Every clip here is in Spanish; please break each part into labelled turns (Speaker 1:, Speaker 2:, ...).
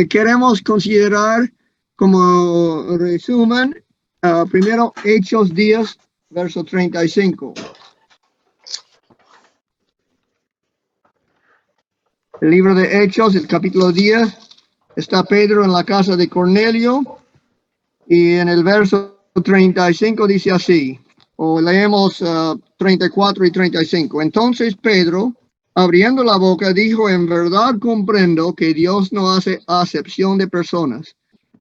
Speaker 1: Queremos considerar como resumen, primero Hechos 10, verso 35. El libro de Hechos, el capítulo 10, está Pedro en la casa de Cornelio y en el verso 35 dice así, o leemos 34 y 35. Entonces Pedro, abriendo la boca, dijo: en verdad comprendo que Dios no hace acepción de personas,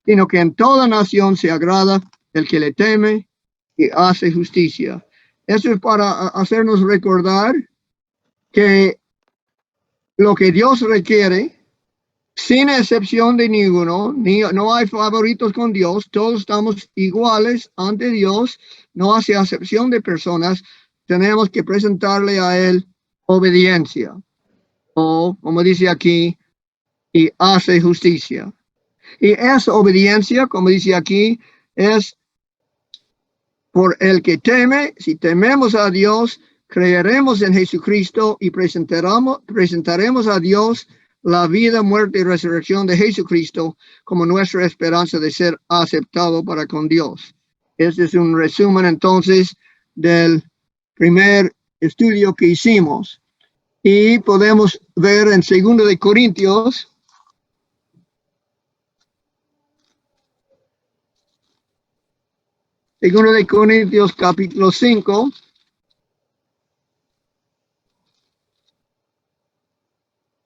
Speaker 1: sino que en toda nación se agrada el que le teme y hace justicia. Eso es para hacernos recordar que lo que Dios requiere, sin excepción de ninguno, no hay favoritos con Dios, todos estamos iguales ante Dios, no hace acepción de personas, tenemos que presentarle a Él obediencia, o como dice aquí, y hace justicia. Y esa obediencia, como dice aquí, es por el que teme. Si tememos a Dios, creeremos en Jesucristo y presentaremos a Dios la vida, muerte y resurrección de Jesucristo como nuestra esperanza de ser aceptado para con Dios. Este es un resumen entonces del primer estudio que hicimos. Y podemos ver en 2 de Corintios, capítulo 5,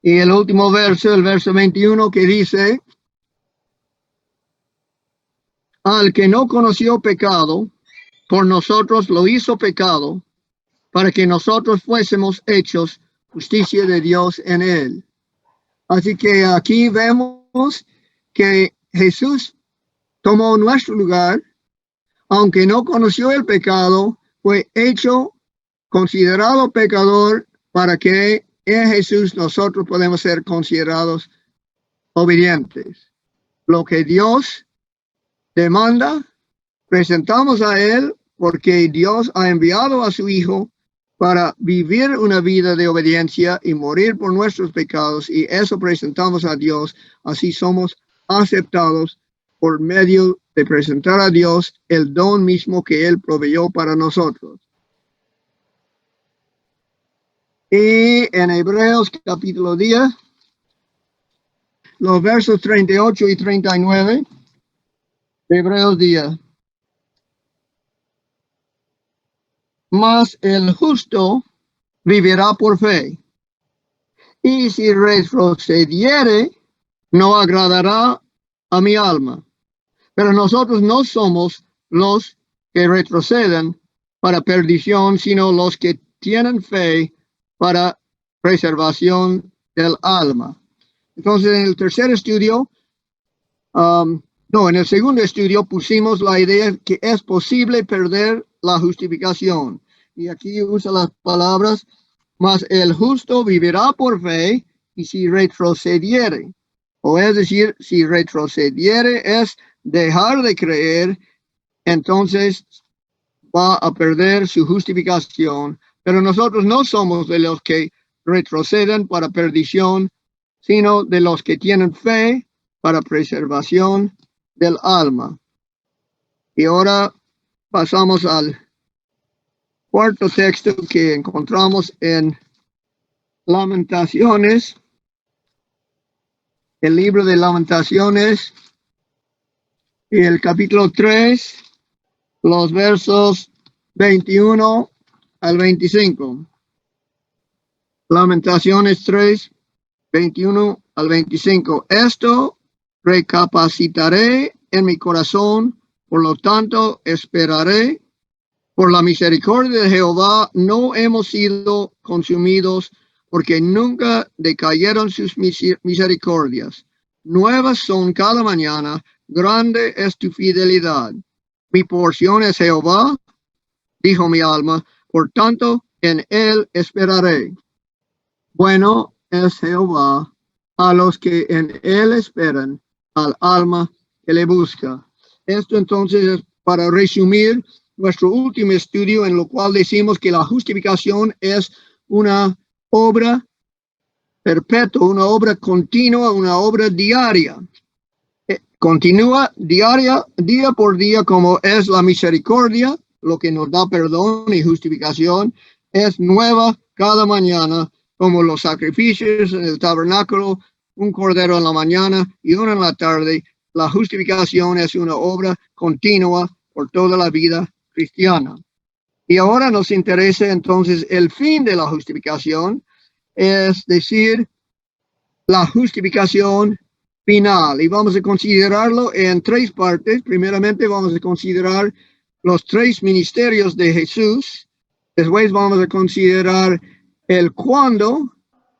Speaker 1: y el último verso, el verso 21, que dice: al que no conoció pecado, por nosotros lo hizo pecado, para que nosotros fuésemos hechos justicia de Dios en él. Así que aquí vemos que Jesús tomó nuestro lugar, aunque no conoció el pecado, fue hecho, considerado pecador, para que en Jesús nosotros podemos ser considerados obedientes. Lo que Dios demanda, presentamos a Él, porque Dios ha enviado a su Hijo para vivir una vida de obediencia y morir por nuestros pecados, y eso presentamos a Dios. Así somos aceptados por medio de presentar a Dios el don mismo que Él proveyó para nosotros. Y en Hebreos capítulo 10, los versos 38 y 39, Hebreos 10. Mas el justo vivirá por fe, y si retrocediere, no agradará a mi alma. Pero nosotros no somos los que retroceden para perdición, sino los que tienen fe para preservación del alma. Entonces, en el tercer estudio, en el segundo estudio pusimos la idea que es posible perder la justificación. Y aquí usa las palabras: mas el justo vivirá por fe, y si retrocediere, o es decir, si retrocediere es dejar de creer, entonces va a perder su justificación. Pero nosotros no somos de los que retroceden para perdición, sino de los que tienen fe para preservación del alma. Y ahora pasamos al cuarto texto que encontramos en Lamentaciones, el libro de Lamentaciones, y el capítulo 3, los versos 21 al 25. Lamentaciones 3, 21 al 25. Esto recapacitaré en mi corazón, por lo tanto esperaré. Por la misericordia de Jehová no hemos sido consumidos, porque nunca decayeron sus misericordias. Nuevas son cada mañana, grande es tu fidelidad. Mi porción es Jehová, dijo mi alma, por tanto en él esperaré. Bueno es Jehová a los que en él esperan, al alma que le busca. Esto entonces es para resumir nuestro último estudio, en lo cual decimos que la justificación es una obra perpetua, una obra continua, una obra diaria. Continúa diaria, día por día, como es la misericordia, lo que nos da perdón y justificación, es nueva cada mañana, como los sacrificios en el tabernáculo, un cordero en la mañana y uno en la tarde. La justificación es una obra continua por toda la vida cristiana. Y ahora nos interesa entonces el fin de la justificación, es decir, la justificación final. Y vamos a considerarlo en tres partes. Primeramente vamos a considerar los tres ministerios de Jesús. Después vamos a considerar el cuándo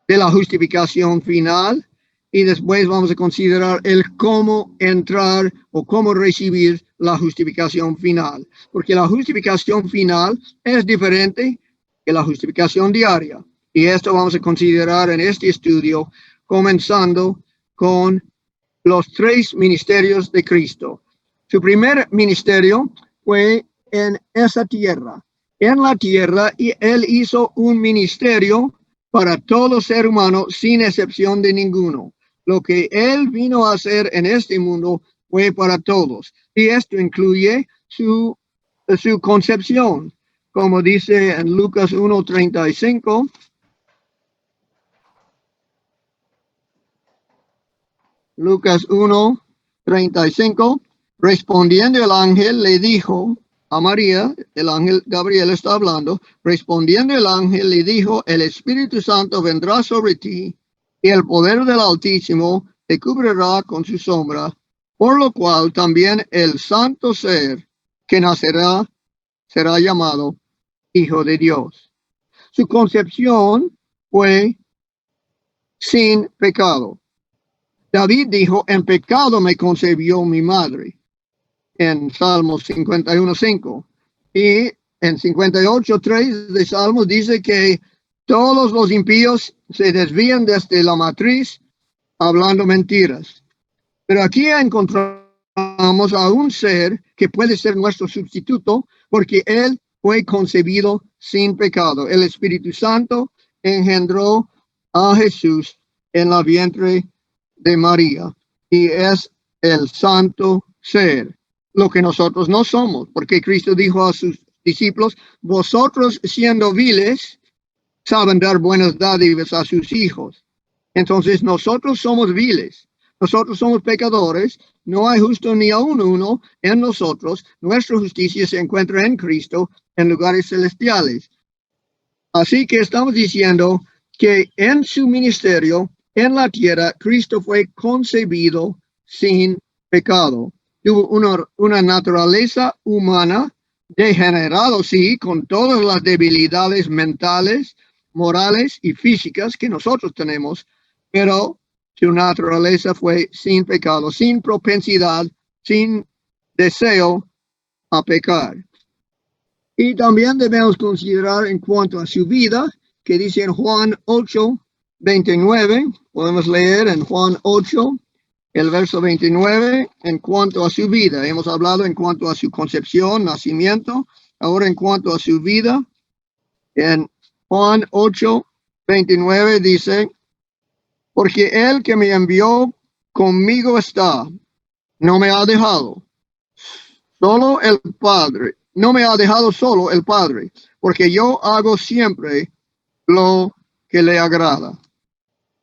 Speaker 1: de la justificación final. Y después vamos a considerar el cómo entrar o cómo recibir la justificación final. Porque la justificación final es diferente que la justificación diaria. Y esto vamos a considerar en este estudio, comenzando con los tres ministerios de Cristo. Su primer ministerio fue en esa tierra. En la tierra, y él hizo un ministerio para todo ser humano sin excepción de ninguno. Lo que él vino a hacer en este mundo fue para todos. Y esto incluye su concepción, como dice en Lucas 1:35. Lucas 1:35, respondiendo el ángel le dijo a María, el ángel Gabriel está hablando, respondiendo el ángel le dijo, el Espíritu Santo vendrá sobre ti y el poder del Altísimo te cubrirá con su sombra, por lo cual también el santo ser que nacerá será llamado Hijo de Dios. Su concepción fue sin pecado. David dijo, en pecado me concebió mi madre, en Salmos 51:5. Y en 58:3 de Salmos dice que todos los impíos se desvían desde la matriz hablando mentiras. Pero aquí encontramos a un ser que puede ser nuestro sustituto porque él fue concebido sin pecado. El Espíritu Santo engendró a Jesús en la vientre de María y es el santo ser, lo que nosotros no somos, porque Cristo dijo a sus discípulos, vosotros siendo viles, saben dar buenas dádivas a sus hijos. Entonces nosotros somos viles, nosotros somos pecadores, no hay justo ni aún uno en nosotros, nuestra justicia se encuentra en Cristo en lugares celestiales. Así que estamos diciendo que en su ministerio en la tierra, Cristo fue concebido sin pecado. Tuvo una naturaleza humana, degenerado, sí, con todas las debilidades mentales, morales y físicas que nosotros tenemos, pero su naturaleza fue sin pecado, sin propensidad, sin deseo a pecar. Y también debemos considerar en cuanto a su vida, que dice en Juan 8:29, podemos leer en Juan 8, el verso 29, en cuanto a su vida. Hemos hablado en cuanto a su concepción, nacimiento, ahora en cuanto a su vida. En Juan 8:29 dice, porque el que me envió conmigo está, no me ha dejado solo el Padre, no me ha dejado solo el Padre, porque yo hago siempre lo que le agrada.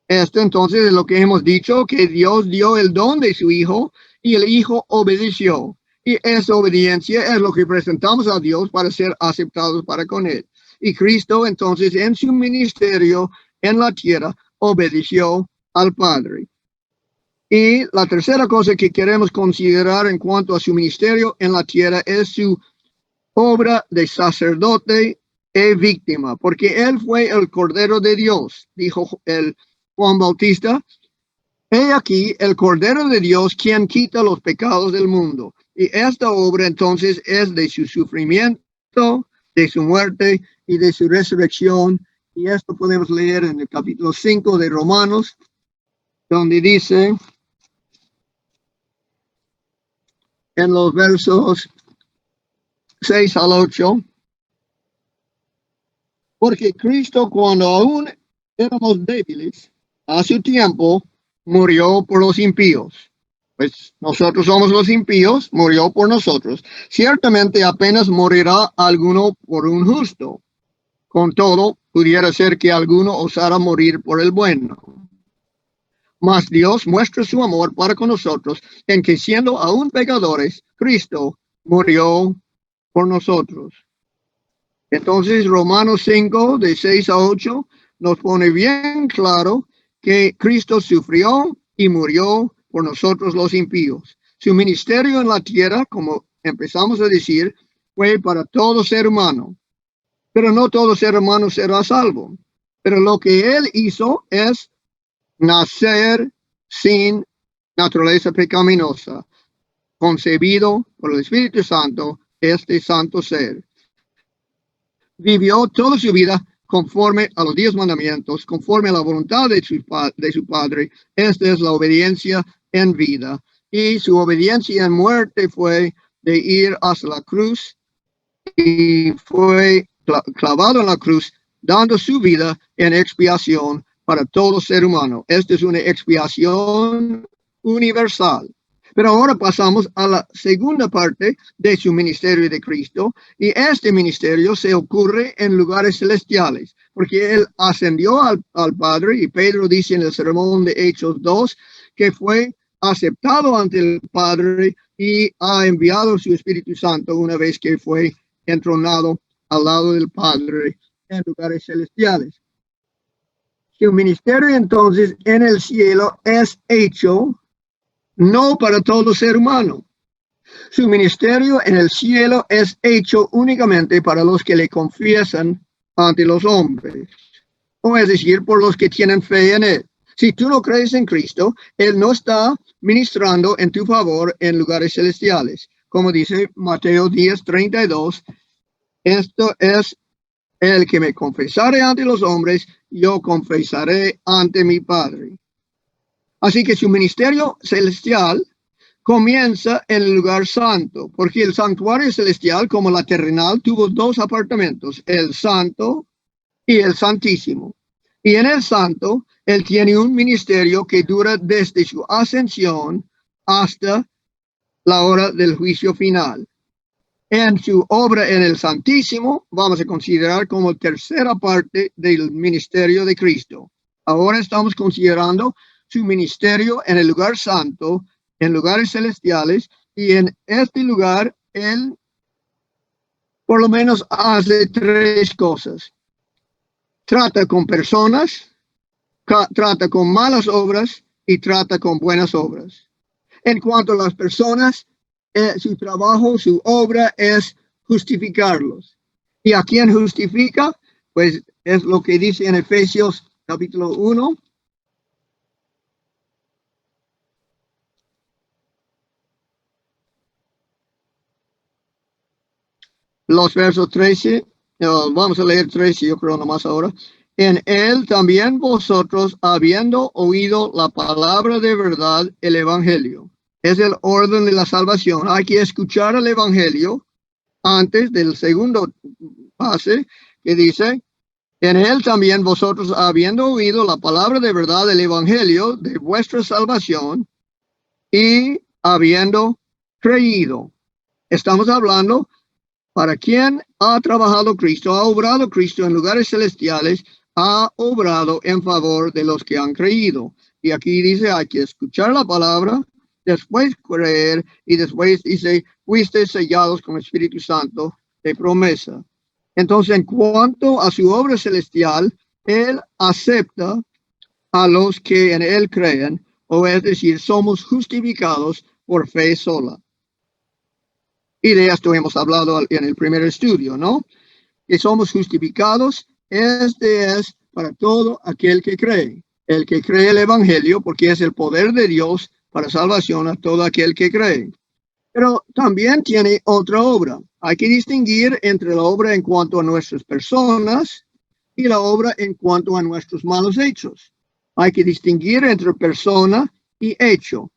Speaker 1: Esto entonces es lo que hemos dicho, que Dios dio el don de su Hijo y el Hijo obedeció. Y esa obediencia es lo que presentamos a Dios para ser aceptados para con Él. Y Cristo entonces en su ministerio en la tierra obedeció al Padre. Y la tercera cosa que queremos considerar en cuanto a su ministerio en la tierra es su obra de sacerdote y víctima, porque Él fue el Cordero de Dios, dijo el Juan Bautista, he aquí el Cordero de Dios quien quita los pecados del mundo. Y esta obra entonces es de su sufrimiento, de su muerte y de su resurrección. Y esto podemos leer en el capítulo 5 de Romanos, donde dice, en los versos 6 al 8. Porque Cristo, cuando aún éramos débiles, a su tiempo murió por los impíos. Pues nosotros somos los impíos, murió por nosotros. Ciertamente apenas morirá alguno por un justo. Con todo, pudiera ser que alguno osara morir por el bueno. Mas Dios muestra su amor para con nosotros en que siendo aún pecadores, Cristo murió por nosotros. Entonces, Romanos 5, de 6 a 8, nos pone bien claro que Cristo sufrió y murió por nosotros los impíos. Su ministerio en la tierra, como empezamos a decir, fue para todo ser humano. Pero no todo ser humano será salvo. Pero lo que él hizo es nacer sin naturaleza pecaminosa, concebido por el Espíritu Santo, este santo ser. Vivió toda su vida conforme a los 10 mandamientos, conforme a la voluntad de su Padre. Esta es la obediencia en vida. Y su obediencia en muerte fue de ir hasta la cruz y fue clavado en la cruz, dando su vida en expiación para todo ser humano. Esta es una expiación universal. Pero ahora pasamos a la segunda parte de su ministerio de Cristo, y este ministerio se ocurre en lugares celestiales, porque él ascendió al Padre, y Pedro dice en el sermón de Hechos 2 que fue aceptado ante el Padre y ha enviado su Espíritu Santo una vez que fue entronado al lado del Padre en lugares celestiales. Su ministerio entonces en el cielo es hecho no para todo ser humano. Su ministerio en el cielo es hecho únicamente para los que le confiesan ante los hombres, o es decir, por los que tienen fe en él. Si tú no crees en Cristo, él no está ministrando en tu favor en lugares celestiales. Como dice Mateo 10:32, esto es el que me confesare ante los hombres, yo confesaré ante mi Padre. Así que su ministerio celestial comienza en el lugar santo, porque el santuario celestial, como la terrenal, tuvo 2 apartamentos, el santo y el santísimo. Y en el santo, él tiene un ministerio que dura desde su ascensión hasta la hora del juicio final. En su obra en el santísimo, vamos a considerar como tercera parte del ministerio de Cristo. Ahora estamos considerando su ministerio en el lugar santo, en lugares celestiales, y en este lugar él por lo menos hace 3 cosas. Trata con personas, trata con malas obras y trata con buenas obras. En cuanto a las personas, su trabajo, su obra es justificarlos. ¿Y a quién justifica? Pues es lo que dice en Efesios capítulo 1. Los versos 13, vamos a leer 13, yo creo nomás ahora. En él también vosotros, habiendo oído la palabra de verdad, el evangelio. Es el orden de la salvación. Hay que escuchar el evangelio antes del segundo pase que dice, en él también vosotros, habiendo oído la palabra de verdad del evangelio de vuestra salvación y habiendo creído. Estamos hablando para quien ha trabajado Cristo, ha obrado Cristo en lugares celestiales, ha obrado en favor de los que han creído. Y aquí dice, hay que escuchar la palabra, después creer, y después dice, fuiste sellados con el Espíritu Santo de promesa. Entonces, en cuanto a su obra celestial, él acepta a los que en él creen, o es decir, somos justificados por fe sola. Y de esto hemos hablado en el primer estudio, ¿no? Que somos justificados, este es para todo aquel que cree. El que cree el evangelio, porque es el poder de Dios para salvación a todo aquel que cree. Pero también tiene otra obra. Hay que distinguir entre la obra en cuanto a nuestras personas y la obra en cuanto a nuestros malos hechos. Hay que distinguir entre persona y hecho.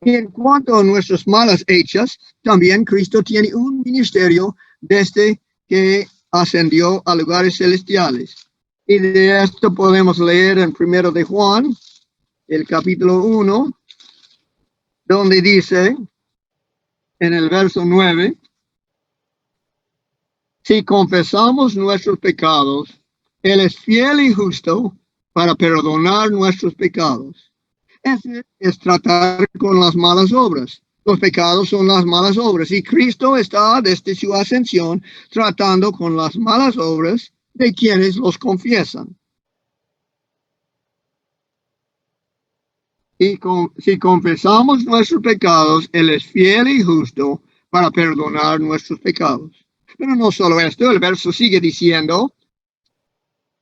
Speaker 1: Y en cuanto a nuestras malas hechas, también Cristo tiene un ministerio desde que ascendió a lugares celestiales. Y de esto podemos leer en 1 de Juan, el capítulo 1, donde dice en el verso 9, si confesamos nuestros pecados, Él es fiel y justo para perdonar nuestros pecados. Ese es tratar con las malas obras. Los pecados son las malas obras y Cristo está desde su ascensión tratando con las malas obras de quienes los confiesan. Y si confesamos nuestros pecados, Él es fiel y justo para perdonar nuestros pecados. Pero no solo esto, el verso sigue diciendo,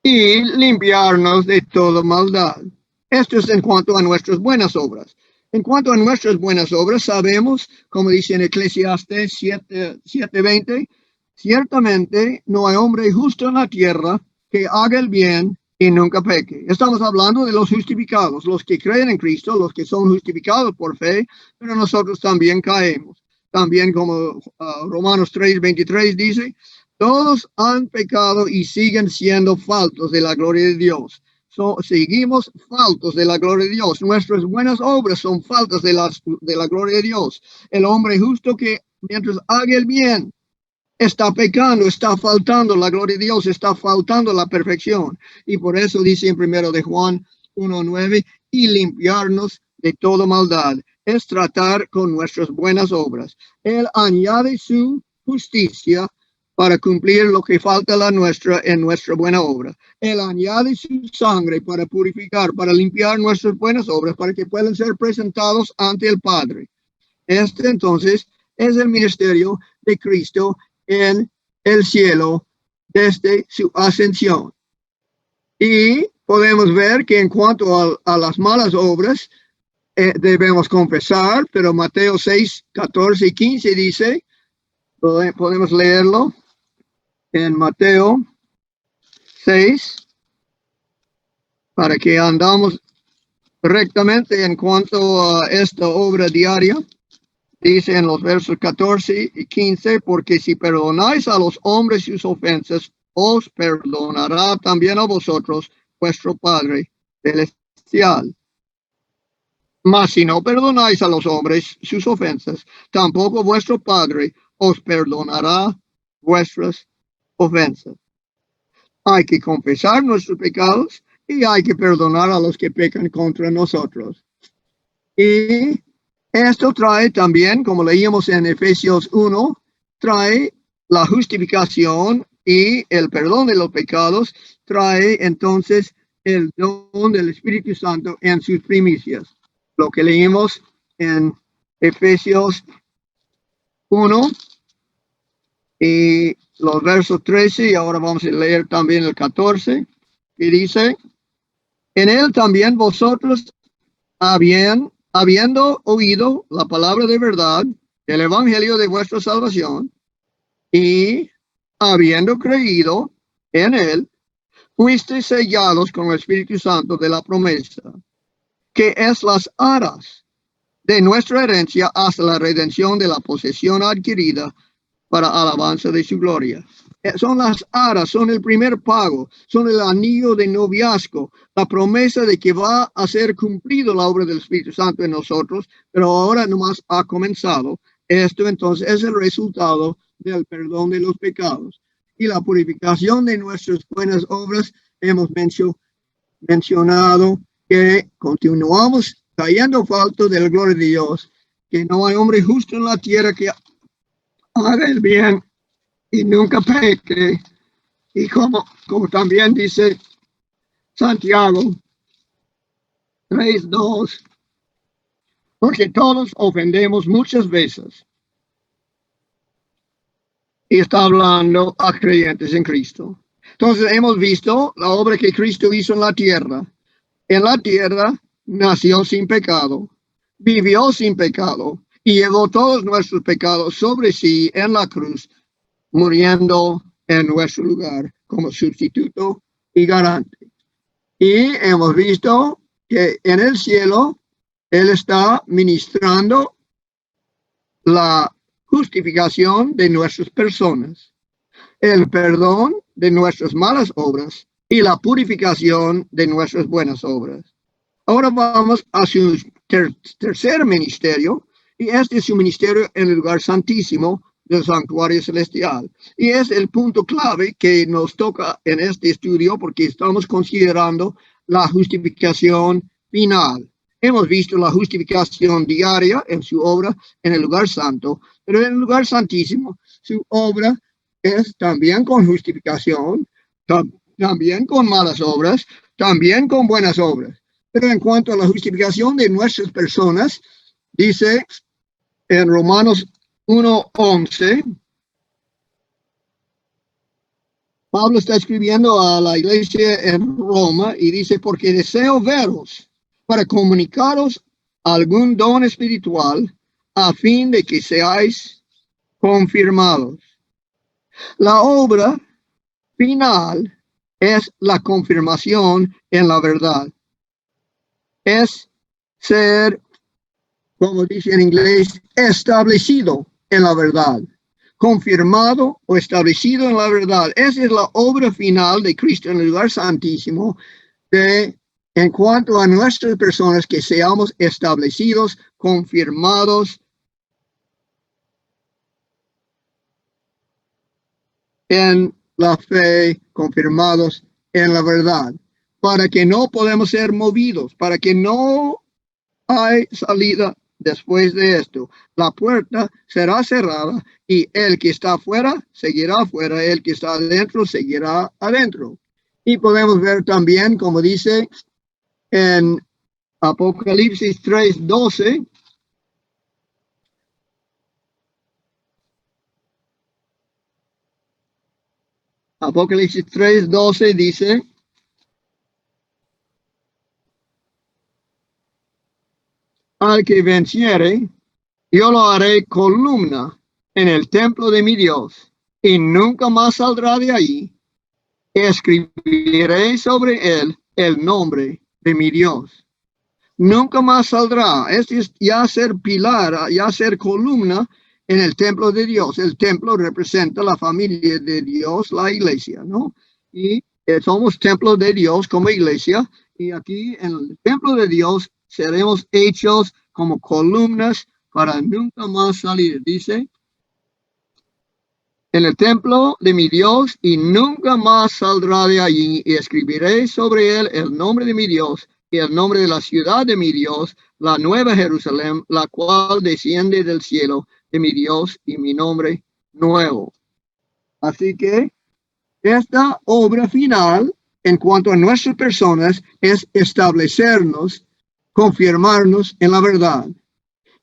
Speaker 1: y limpiarnos de toda maldad. Esto es en cuanto a nuestras buenas obras. En cuanto a nuestras buenas obras, sabemos, como dice en Eclesiastes 7:20, ciertamente no hay hombre justo en la tierra que haga el bien y nunca peque. Estamos hablando de los justificados, los que creen en Cristo, los que son justificados por fe, pero nosotros también caemos. También como Romanos 3:23 dice, todos han pecado y siguen siendo faltos de la gloria de Dios. Seguimos faltos de la gloria de Dios. Nuestras buenas obras son faltas de la gloria de Dios. El hombre justo que mientras haga el bien está pecando, está faltando la gloria de Dios, está faltando la perfección. Y por eso dice en 1 de Juan 1:9, y limpiarnos de toda maldad. Es tratar con nuestras buenas obras. Él añade su justicia para cumplir lo que falta en nuestra buena obra. Él añade su sangre para purificar, para limpiar nuestras buenas obras, para que puedan ser presentados ante el Padre. Este entonces es el ministerio de Cristo en el cielo desde su ascensión. Y podemos ver que en cuanto a las malas obras, debemos confesar, pero Mateo 6:14 y 15 dice, podemos leerlo en Mateo 6, para que andamos rectamente en cuanto a esta obra diaria. Dice en los versos 14 y 15, porque si perdonáis a los hombres sus ofensas, os perdonará también a vosotros vuestro Padre celestial. Mas si no perdonáis a los hombres sus ofensas, tampoco vuestro Padre os perdonará vuestras ofensas. Hay que confesar nuestros pecados y hay que perdonar a los que pecan contra nosotros. Y esto trae también, como leíamos en Efesios 1, trae la justificación y el perdón de los pecados, trae entonces el don del Espíritu Santo en sus primicias. Lo que leímos en Efesios 1 y los versos 13, y ahora vamos a leer también el 14, que dice, en él también vosotros habiendo oído la palabra de verdad, el evangelio de vuestra salvación, y habiendo creído en él, fuisteis sellados con el Espíritu Santo de la promesa, que es las aras de nuestra herencia hasta la redención de la posesión adquirida para alabanza de su gloria. Son las aras, son el primer pago, son el anillo de noviazgo, la promesa de que va a ser cumplido la obra del Espíritu Santo en nosotros, pero ahora nomás ha comenzado. Esto entonces es el resultado del perdón de los pecados y la purificación de nuestras buenas obras. Hemos mencionado que continuamos cayendo falto de la gloria de Dios, que no hay hombre justo en la tierra que haga el bien y nunca peque. Y como también dice Santiago 3:2, porque todos ofendemos muchas veces. Y está hablando a creyentes en Cristo. Entonces hemos visto la obra que Cristo hizo en la tierra. En la tierra nació sin pecado, vivió sin pecado y llevó todos nuestros pecados sobre sí en la cruz, muriendo en nuestro lugar como sustituto y garante. Y hemos visto que en el cielo Él está ministrando la justificación de nuestras personas, el perdón de nuestras malas obras y la purificación de nuestras buenas obras. Ahora vamos a su tercer ministerio, y este es su ministerio en el lugar santísimo del santuario celestial. Y es el punto clave que nos toca en este estudio, porque estamos considerando la justificación final. Hemos visto la justificación diaria en su obra en el lugar santo, pero en el lugar santísimo, su obra es también con justificación, también con malas obras, también con buenas obras. Pero en cuanto a la justificación de nuestras personas, dice en Romanos 1:11, Pablo está escribiendo a la iglesia en Roma y dice, porque deseo veros para comunicaros algún don espiritual a fin de que seáis confirmados. La obra final es la confirmación en la verdad. Es ser, como dice en inglés, establecido en la verdad, confirmado o establecido en la verdad. Esa es la obra final de Cristo en el lugar santísimo, en cuanto a nuestras personas, que seamos establecidos, confirmados en la fe, confirmados en la verdad, para que no podamos ser movidos, para que no hay salida después de esto. La puerta será cerrada y el que está afuera seguirá afuera, el que está adentro seguirá adentro. Y podemos ver también, como dice en Apocalipsis 3:12, Apocalipsis 3:12 dice, al que venciere, yo lo haré columna en el templo de mi Dios, y nunca más saldrá de ahí. Escribiré sobre él el nombre de mi Dios. Nunca más saldrá. Este es ya ser pilar, ya ser columna en el templo de Dios. El templo representa la familia de Dios, la iglesia, ¿no? Y somos templo de Dios como iglesia. Y aquí en el templo de Dios seremos hechos como columnas para nunca más salir. Dice, en el templo de mi Dios, y nunca más saldrá de allí, y escribiré sobre él el nombre de mi Dios y el nombre de la ciudad de mi Dios, la nueva Jerusalén, la cual desciende del cielo de mi Dios, y mi nombre nuevo. Así que esta obra final en cuanto a nuestras personas es establecernos, confirmarnos en la verdad,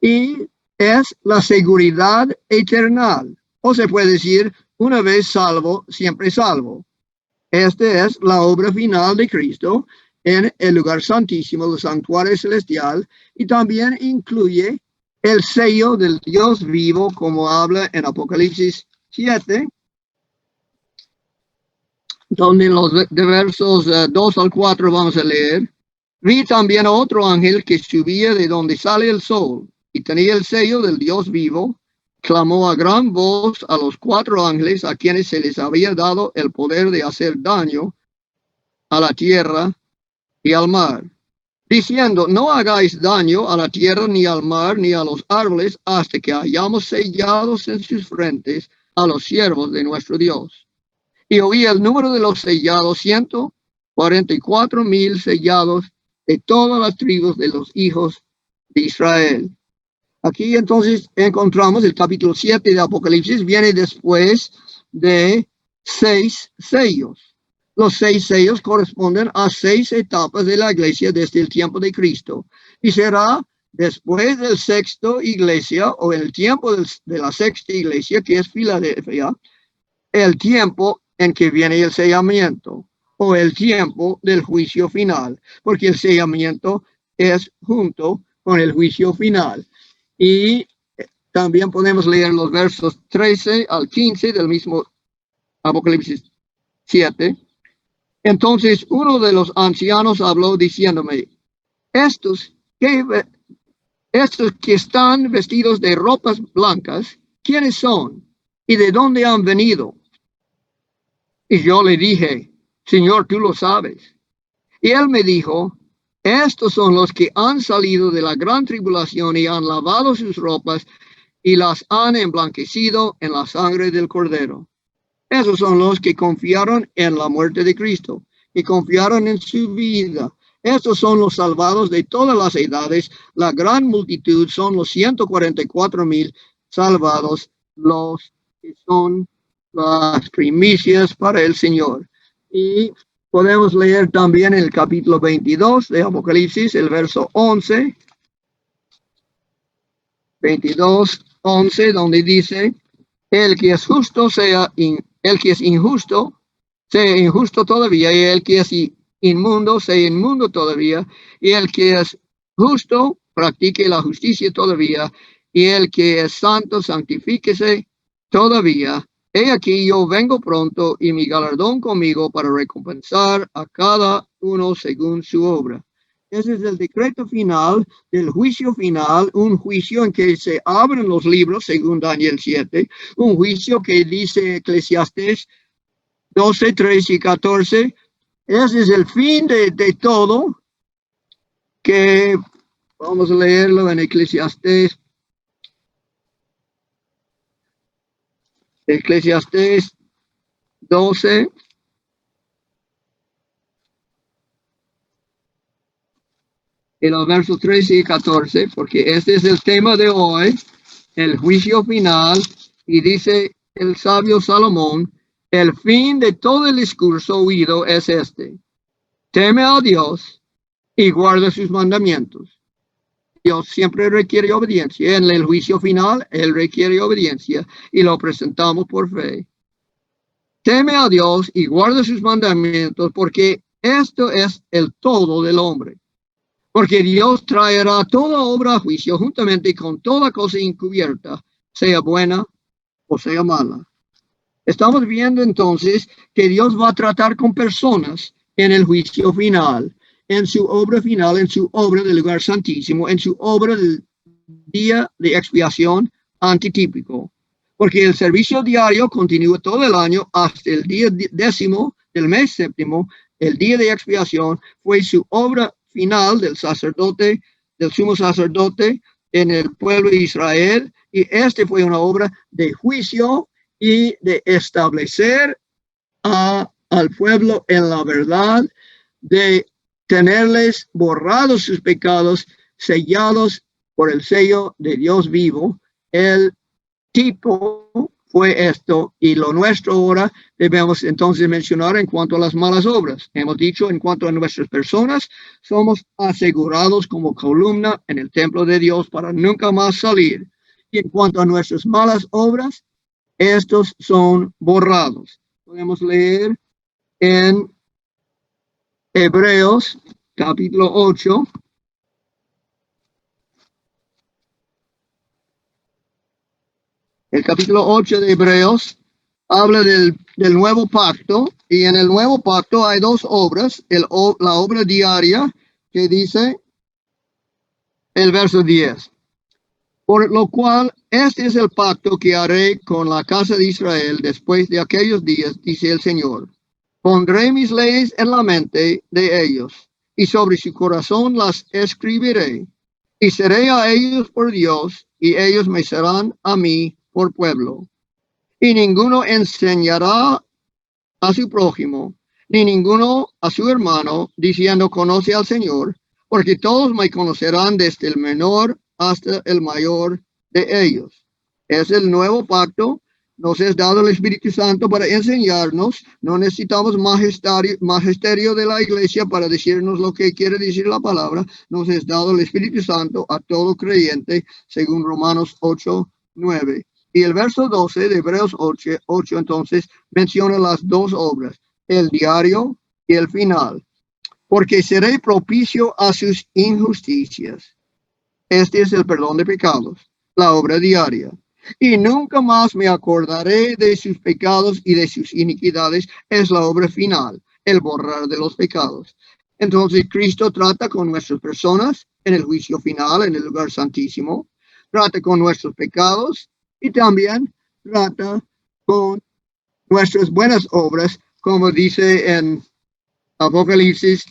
Speaker 1: y es la seguridad eterna. O se puede decir, una vez salvo, siempre salvo. Esta es la obra final de Cristo en el lugar santísimo, el santuario celestial, y también incluye el sello del Dios vivo, como habla en Apocalipsis 7, donde en los de versos 2 al 4 vamos a leer. Vi también a otro ángel que subía de donde sale el sol, y tenía el sello del Dios vivo. Clamó a gran voz a los 4 ángeles a quienes se les había dado el poder de hacer daño a la tierra y al mar, diciendo, no hagáis daño a la tierra, ni al mar, ni a los árboles, hasta que hayamos sellados en sus frentes a los siervos de nuestro Dios. Y oí el número de los sellados, 144,000 sellados de todas las tribus de los hijos de Israel. Aquí entonces encontramos el capítulo 7 de Apocalipsis, viene después de 6 sellos. Los 6 sellos corresponden a 6 etapas de la iglesia desde el tiempo de Cristo. Y será después del sexto iglesia, o en el tiempo de la sexta iglesia, que es Filadelfia, el tiempo en que viene el sellamiento, o el tiempo del juicio final, porque el sellamiento es junto con el juicio final. Y también podemos leer los versos 13 al 15 del mismo Apocalipsis 7. Entonces uno de los ancianos habló diciéndome, estos que Estos que están vestidos de ropas blancas, ¿quiénes son? ¿Y de dónde han venido? Y yo le dije, Señor, tú lo sabes. Y él me dijo, estos son los que han salido de la gran tribulación y han lavado sus ropas y las han emblanquecido en la sangre del Cordero. Esos son los que confiaron en la muerte de Cristo, que confiaron en su vida. Estos son los salvados de todas las edades. La gran multitud son los 144,000 salvados, los que son las primicias para el Señor. Y podemos leer también el capítulo 22 de Apocalipsis, el verso 11. 22:11, donde dice, el que es justo el que es injusto, sea injusto todavía, y el que es inmundo, sea inmundo todavía, y el que es justo, practique la justicia todavía, y el que es santo, santifíquese todavía. He aquí yo vengo pronto, y mi galardón conmigo para recompensar a cada uno según su obra. Ese es el decreto final del juicio final, un juicio en que se abren los libros, según Daniel 7, un juicio que dice Eclesiastés 12, 13 y 14. Ese es el fin de todo, que vamos a leerlo en Eclesiastés 12. En los versos 13 y 14, porque este es el tema de hoy, el juicio final, y dice el sabio Salomón, el fin de todo el discurso oído es este: teme a Dios y guarda sus mandamientos. Dios siempre requiere obediencia. En el juicio final, Él requiere obediencia y lo presentamos por fe. Teme a Dios y guarda sus mandamientos, porque esto es el todo del hombre. Porque Dios traerá toda obra a juicio juntamente con toda cosa encubierta, sea buena o sea mala. Estamos viendo entonces que Dios va a tratar con personas en el juicio final, en su obra final, en su obra del lugar santísimo, en su obra del día de expiación antitípico. Porque el servicio diario continúa todo el año hasta el día 10 del mes séptimo. El día de expiación fue su obra final del sacerdote, del sumo sacerdote en el pueblo de Israel, y este fue una obra de juicio y de establecer al pueblo en la verdad, de tenerles borrados sus pecados, sellados por el sello de Dios vivo. El tipo fue esto, y lo nuestro ahora debemos entonces mencionar en cuanto a las malas obras. Hemos dicho en cuanto a nuestras personas, somos asegurados como columna en el templo de Dios para nunca más salir. Y en cuanto a nuestras malas obras, estos son borrados. Podemos leer en Hebreos capítulo 8. El capítulo 8 de Hebreos habla del nuevo pacto, y en el nuevo pacto hay dos obras. La obra diaria, que dice el verso 10. Por lo cual, este es el pacto que haré con la casa de Israel después de aquellos días, dice el Señor. Pondré mis leyes en la mente de ellos, y sobre su corazón las escribiré. Y seré a ellos por Dios, y ellos me serán a mí por pueblo. Y ninguno enseñará a su prójimo, ni ninguno a su hermano, diciendo, conoce al Señor, porque todos me conocerán desde el menor hasta el mayor de ellos. Es el nuevo pacto. Nos es dado el Espíritu Santo para enseñarnos. No necesitamos magisterio de la iglesia para decirnos lo que quiere decir la palabra. Nos es dado el Espíritu Santo a todo creyente, según Romanos 8:9. Y el verso 12 de Hebreos 8 entonces menciona las dos obras, el diario y el final. Porque seré propicio a sus injusticias. Este es el perdón de pecados, la obra diaria. Y nunca más me acordaré de sus pecados y de sus iniquidades. Es la obra final, el borrar de los pecados. Entonces Cristo trata con nuestras personas en el juicio final, en el lugar santísimo, trata con nuestros pecados y también trata con nuestras buenas obras, como dice en Apocalipsis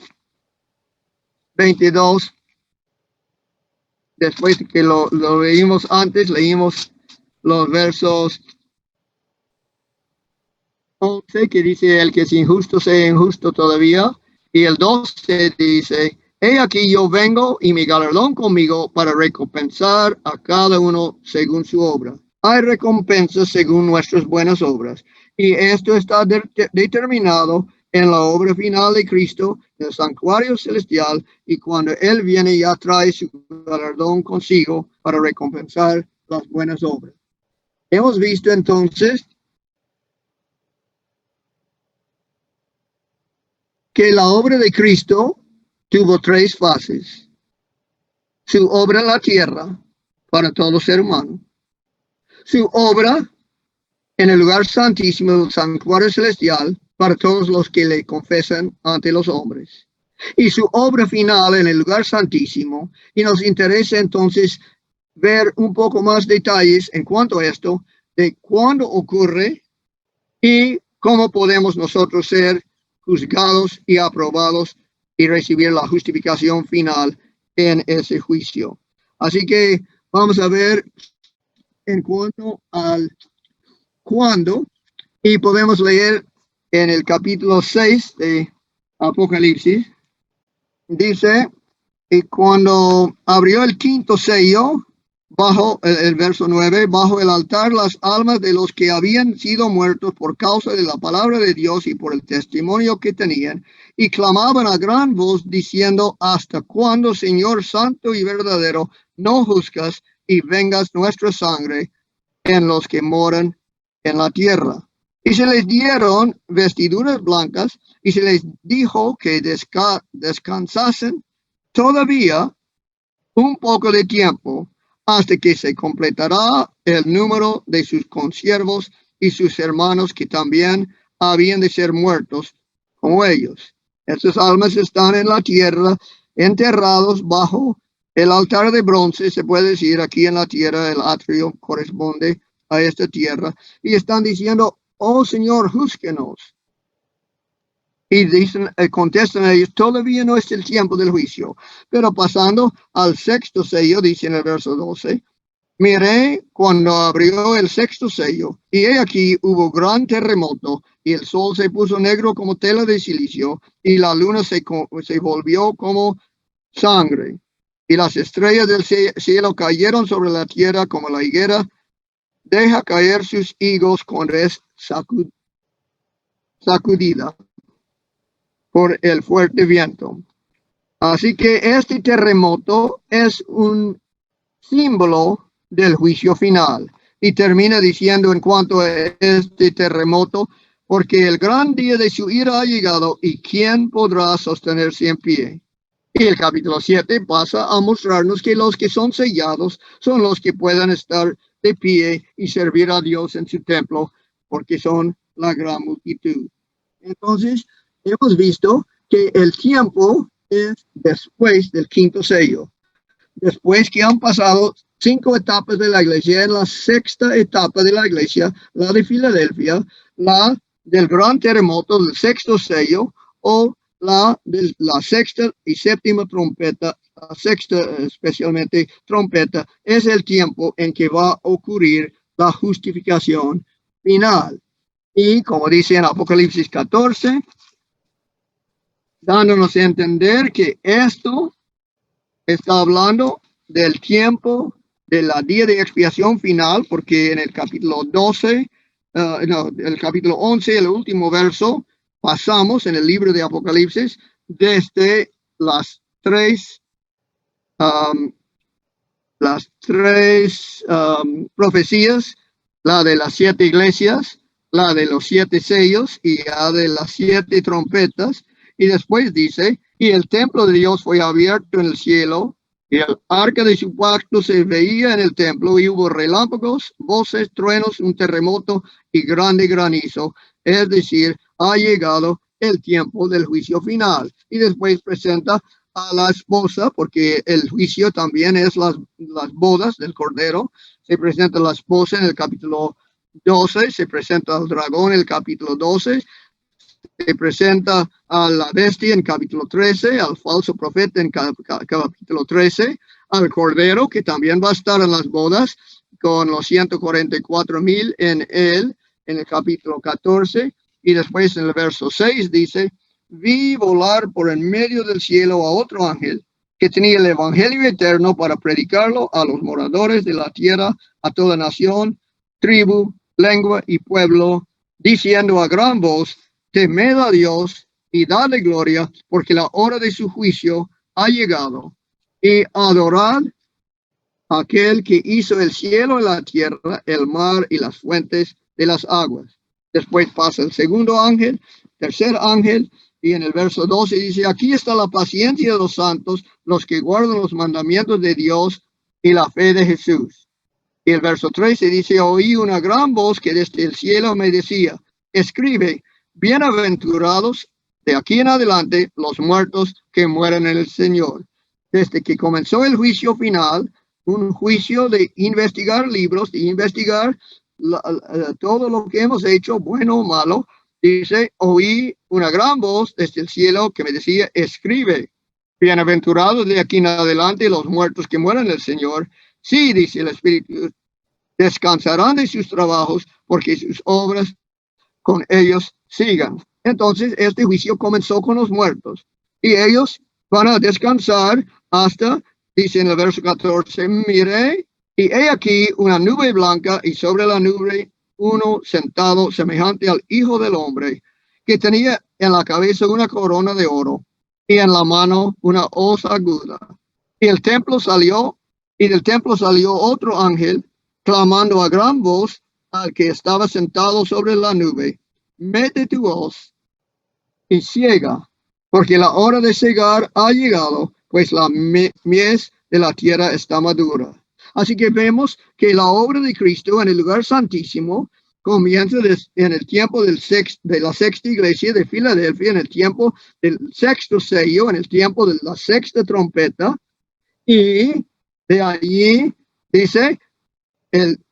Speaker 1: 22. Después que lo leímos antes, leímos los versos 11, que dice: el que es injusto sea injusto todavía. Y el 12 dice: he aquí yo vengo y mi galardón conmigo para recompensar a cada uno según su obra. Hay recompensas según nuestras buenas obras. Y esto está determinado en la obra final de Cristo, en el santuario celestial, y cuando Él viene ya trae su galardón consigo para recompensar las buenas obras. Hemos visto entonces que la obra de Cristo tuvo tres fases. Su obra en la tierra para todo ser humano. Su obra en el lugar santísimo del santuario celestial para todos los que le confesan ante los hombres. Y su obra final en el lugar santísimo. Y nos interesa entonces ver un poco más detalles en cuanto a esto, de cuándo ocurre y cómo podemos nosotros ser juzgados y aprobados y recibir la justificación final en ese juicio. Así que vamos a ver en cuanto al cuándo, y podemos leer en el capítulo 6 de Apocalipsis. Dice: y cuando abrió el quinto sello, bajo el verso 9, bajo el altar las almas de los que habían sido muertos por causa de la palabra de Dios y por el testimonio que tenían, y clamaban a gran voz diciendo: ¿hasta cuándo, Señor santo y verdadero, no juzgas y vengas nuestra sangre en los que moran en la tierra? Y se les dieron vestiduras blancas y se les dijo que descansasen todavía un poco de tiempo, hasta que se completará el número de sus consiervos y sus hermanos que también habían de ser muertos como ellos. Esas almas están en la tierra, enterrados bajo el altar de bronce, se puede decir aquí en la tierra, el atrio corresponde a esta tierra, y están diciendo: oh Señor, júzguenos. Y dicen, contestan a ellos: todavía no es el tiempo del juicio. Pero pasando al sexto sello, dice en el verso 12: miré cuando abrió el sexto sello, y he aquí hubo gran terremoto, y el sol se puso negro como tela de silicio, y la luna se volvió como sangre, y las estrellas del cielo cayeron sobre la tierra como la higuera deja caer sus higos cuando es sacudida por el fuerte viento. Así que este terremoto es un símbolo del juicio final. Y termina diciendo en cuanto a este terremoto: porque el gran día de su ira ha llegado, y ¿quién podrá sostenerse en pie? Y el capítulo 7 pasa a mostrarnos que los que son sellados son los que puedan estar de pie y servir a Dios en su templo, porque son la gran multitud. Entonces, hemos visto que el tiempo es después del quinto sello. Después que han pasado 5 etapas de la iglesia, en la sexta etapa de la iglesia, la de Filadelfia, la del gran terremoto del sexto sello, o la de la sexta y séptima trompeta, la sexta especialmente trompeta, es el tiempo en que va a ocurrir la justificación final. Y como dice en Apocalipsis 14, dándonos a entender que esto está hablando del tiempo de la día de expiación final, porque en el capítulo 12, el capítulo 11, el último verso, pasamos en el libro de Apocalipsis desde las tres profecías, la de las 7 iglesias, la de los 7 sellos y la de las 7 trompetas. Y después dice: y el templo de Dios fue abierto en el cielo, y el arca de su pacto se veía en el templo, y hubo relámpagos, voces, truenos, un terremoto y grande granizo. Es decir, ha llegado el tiempo del juicio final. Y después presenta a la esposa, porque el juicio también es las bodas del Cordero. Se presenta la esposa en el capítulo 12, se presenta al dragón en el capítulo 12, se presenta a la bestia en capítulo 13, al falso profeta en capítulo 13, al Cordero, que también va a estar en las bodas, con los 144,000 en él, en el capítulo 14, y después en el verso 6 dice, vi volar por en medio del cielo a otro ángel que tenía el evangelio eterno para predicarlo a los moradores de la tierra, a toda nación, tribu, lengua y pueblo, diciendo a gran voz, temed a Dios y dadle gloria, porque la hora de su juicio ha llegado, y adorad a aquel que hizo el cielo y la tierra, el mar y las fuentes de las aguas. Después pasa el segundo ángel, tercer ángel, y en el verso 12 dice, aquí está la paciencia de los santos, los que guardan los mandamientos de Dios y la fe de Jesús. Y el verso 13 dice, oí una gran voz que desde el cielo me decía, escribe, bienaventurados de aquí en adelante los muertos que mueren en el Señor. Desde que comenzó el juicio final, un juicio de investigar libros, de investigar todo lo que hemos hecho, bueno o malo, dice, oí una gran voz desde el cielo que me decía, escribe, bienaventurados de aquí en adelante los muertos que mueren en el Señor. Sí, dice el Espíritu, descansarán de sus trabajos porque sus obras con ellos sigan. Entonces, este juicio comenzó con los muertos y ellos van a descansar hasta, dice en el verso 14, miré y he aquí una nube blanca y sobre la nube uno sentado semejante al Hijo del Hombre, que tenía en la cabeza una corona de oro y en la mano una hoz aguda. Y del templo salió otro ángel, clamando a gran voz al que estaba sentado sobre la nube, mete tu hoz y ciega, porque la hora de cegar ha llegado, pues la mies de la tierra está madura. Así que vemos que la obra de Cristo en el lugar santísimo comienza en el tiempo de la sexta iglesia de Filadelfia, en el tiempo del sexto sello, en el tiempo de la sexta trompeta, y de allí dice,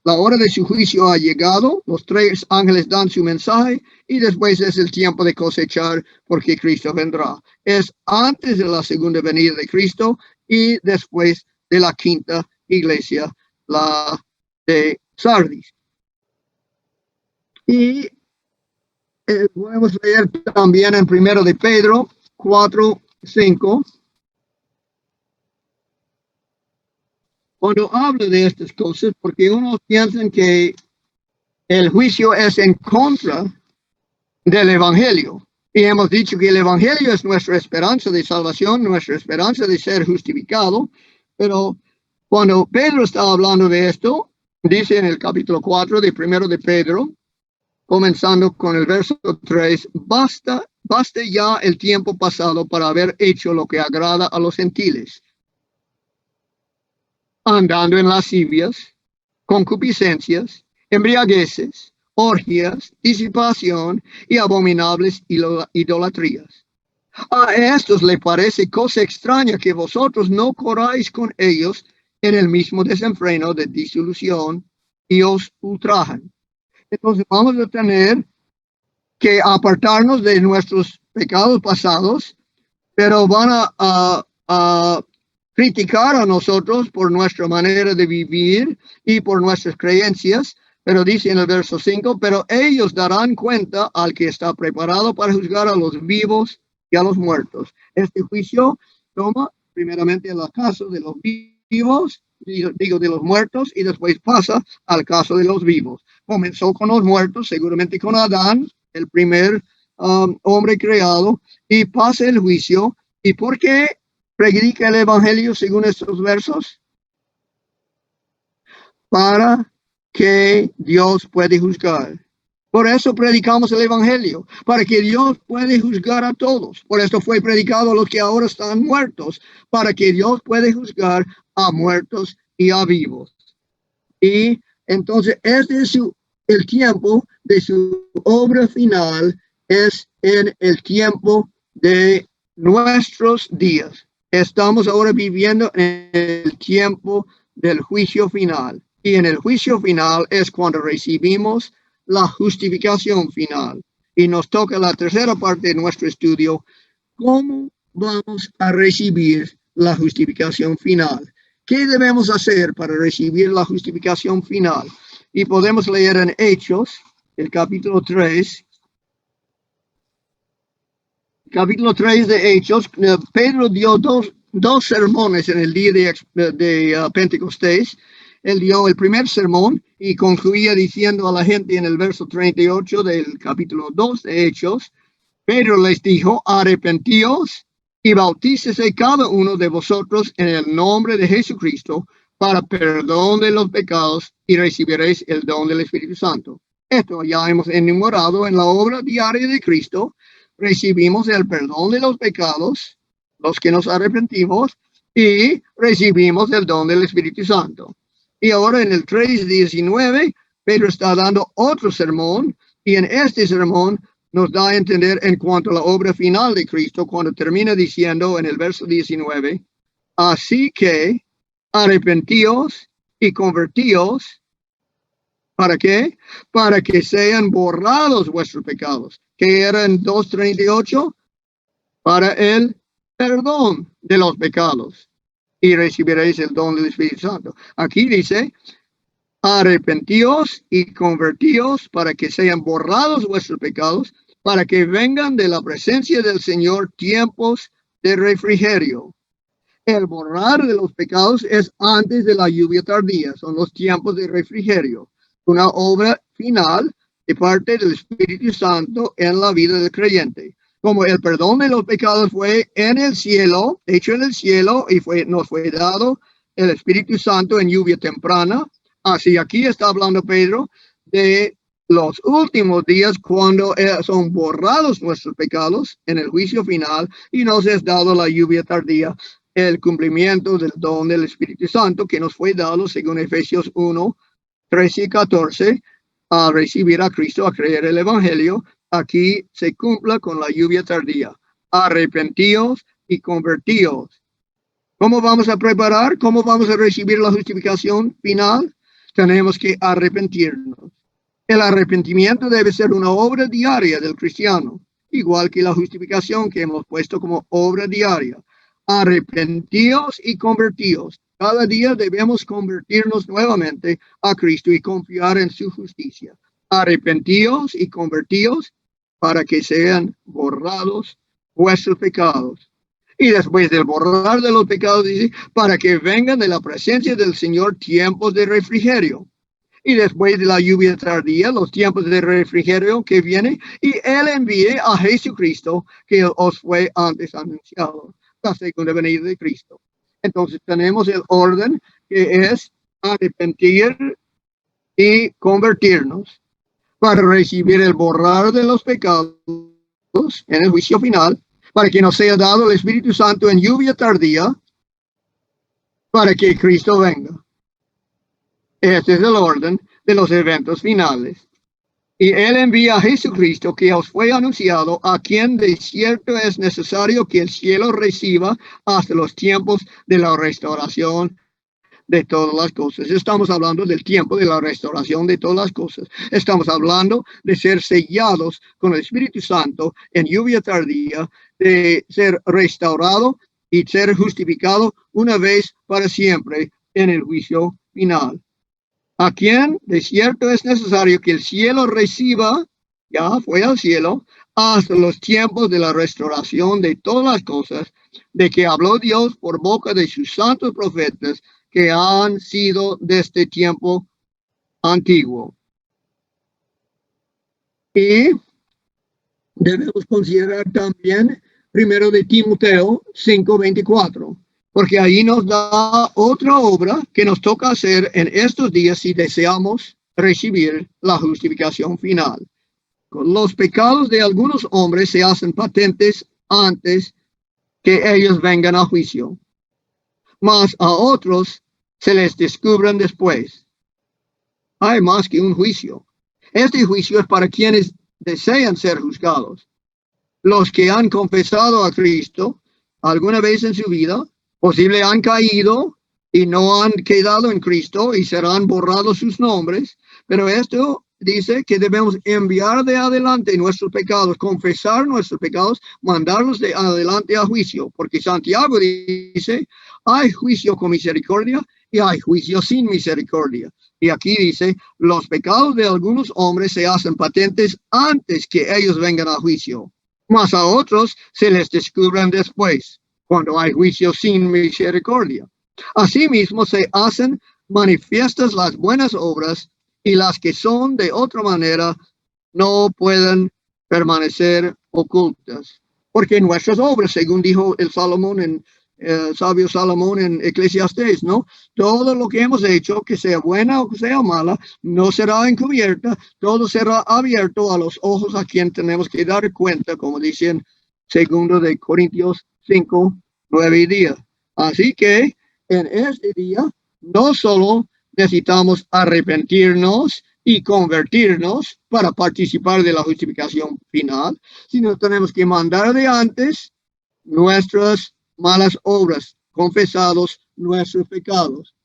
Speaker 1: la hora de su juicio ha llegado, los tres ángeles dan su mensaje y después es el tiempo de cosechar porque Cristo vendrá. Es antes de la segunda venida de Cristo y después de la quinta iglesia, la de Sardis. Y podemos leer también en 1 de Pedro 4:5. Cuando habla de estas cosas, porque unos piensan que el juicio es en contra del Evangelio. Y hemos dicho que el Evangelio es nuestra esperanza de salvación, nuestra esperanza de ser justificado. Pero cuando Pedro está hablando de esto, dice en el capítulo 4 de 1 de Pedro, comenzando con el verso 3, baste ya el tiempo pasado para haber hecho lo que agrada a los gentiles, andando en lascivias, concupiscencias, embriagueces, orgías, disipación y abominables idolatrías. A estos les parece cosa extraña que vosotros no corráis con ellos en el mismo desenfreno de disolución y os ultrajan. Entonces vamos a tener que apartarnos de nuestros pecados pasados, pero van a criticar a nosotros por nuestra manera de vivir y por nuestras creencias, pero dice en el verso 5, pero ellos darán cuenta al que está preparado para juzgar a los vivos y a los muertos. Este juicio toma primeramente el caso de los vivos, digo de los muertos, y después pasa al caso de los vivos. Comenzó con los muertos, seguramente con Adán, el primer hombre creado, y pasa el juicio. ¿Y por qué predica el Evangelio según estos versos? Para que Dios puede juzgar. Por eso predicamos el Evangelio, para que Dios puede juzgar a todos. Por esto fue predicado a los que ahora están muertos, para que Dios puede juzgar a muertos y a vivos. Y entonces el tiempo de su obra final es en el tiempo de nuestros días. Estamos ahora viviendo en el tiempo del juicio final. Y en el juicio final es cuando recibimos la justificación final. Y nos toca la tercera parte de nuestro estudio, cómo vamos a recibir la justificación final. ¿Qué debemos hacer para recibir la justificación final? Y podemos leer en Hechos, el capítulo 3. Capítulo 3 de Hechos. Pedro dio dos sermones en el día de Pentecostés. Él dio el primer sermón y concluía diciendo a la gente en el verso 38 del capítulo 2 de Hechos, Pedro les dijo, arrepentíos y bautícese cada uno de vosotros en el nombre de Jesucristo para perdón de los pecados y recibiréis el don del Espíritu Santo. Esto ya hemos enumerado en la obra diaria de Cristo. Recibimos el perdón de los pecados, los que nos arrepentimos, y recibimos el don del Espíritu Santo. Y ahora en el 3:19, Pedro está dando otro sermón, y en este sermón nos da a entender en cuanto a la obra final de Cristo, cuando termina diciendo en el verso 19, así que arrepentíos y convertíos. ¿Para qué? Para que sean borrados vuestros pecados. Que eran 2:38, para el perdón de los pecados. Y recibiréis el don del Espíritu Santo. Aquí dice, arrepentíos y convertíos para que sean borrados vuestros pecados, para que vengan de la presencia del Señor tiempos de refrigerio. El borrar de los pecados es antes de la lluvia tardía, son los tiempos de refrigerio. Una obra final de parte del Espíritu Santo en la vida del creyente. Como el perdón de los pecados fue en el cielo, hecho en el cielo, y nos fue dado el Espíritu Santo en lluvia temprana. Así aquí está hablando Pedro de los últimos días cuando son borrados nuestros pecados en el juicio final y nos es dado la lluvia tardía, el cumplimiento del don del Espíritu Santo que nos fue dado según Efesios 1:13 y 14, a recibir a Cristo, a creer el Evangelio. Aquí se cumpla con la lluvia tardía. Arrepentíos y convertíos. ¿Cómo vamos a preparar? ¿Cómo vamos a recibir la justificación final? Tenemos que arrepentirnos. El arrepentimiento debe ser una obra diaria del cristiano, igual que la justificación que hemos puesto como obra diaria. Arrepentíos y convertíos. Cada día debemos convertirnos nuevamente a Cristo y confiar en su justicia. Arrepentíos y convertíos para que sean borrados vuestros pecados. Y después del borrar de los pecados, dice, para que vengan de la presencia del Señor tiempos de refrigerio. Y después de la lluvia tardía, los tiempos de refrigerio que viene, y Él envíe a Jesucristo, que os fue antes anunciado, la segunda venida de Cristo. Entonces tenemos el orden que es arrepentir y convertirnos para recibir el borrar de los pecados en el juicio final, para que nos sea dado el Espíritu Santo en lluvia tardía, para que Cristo venga. Este es el orden de los eventos finales. Y Él envía a Jesucristo que os fue anunciado, a quien de cierto es necesario que el cielo reciba hasta los tiempos de la restauración de todas las cosas. Estamos hablando del tiempo de la restauración de todas las cosas. Estamos hablando de ser sellados con el Espíritu Santo en lluvia tardía, de ser restaurado y ser justificado una vez para siempre en el juicio final. A quien de cierto es necesario que el cielo reciba, ya fue al cielo, hasta los tiempos de la restauración de todas las cosas, de que habló Dios por boca de sus santos profetas, que han sido desde tiempo antiguo. Y debemos considerar también 1 de Timoteo 5:24. Porque ahí nos da otra obra que nos toca hacer en estos días si deseamos recibir la justificación final. Los pecados de algunos hombres se hacen patentes antes que ellos vengan a juicio, mas a otros se les descubren después. Hay más que un juicio. Este juicio es para quienes desean ser juzgados. Los que han confesado a Cristo, alguna vez en su vida, posible han caído y no han quedado en Cristo y serán borrados sus nombres, pero esto dice que debemos enviar de adelante nuestros pecados, confesar nuestros pecados, mandarlos de adelante a juicio, porque Santiago dice, hay juicio con misericordia y hay juicio sin misericordia. Y aquí dice, los pecados de algunos hombres se hacen patentes antes que ellos vengan a juicio, mas a otros se les descubren después, cuando hay juicio sin misericordia. Asimismo se hacen manifiestas las buenas obras, y las que son de otra manera no pueden permanecer ocultas. Porque nuestras obras, según dijo el sabio Salomón en Eclesiastés, ¿no? Todo lo que hemos hecho, que sea buena o que sea mala, no será encubierta, todo será abierto a los ojos a quien tenemos que dar cuenta, como dicen 2 de Corintios 5, 9 y 10. Así que en este día no solo necesitamos arrepentirnos y convertirnos para participar de la justificación final, sino tenemos que mandar de antes nuestras malas obras, confesados nuestros pecados.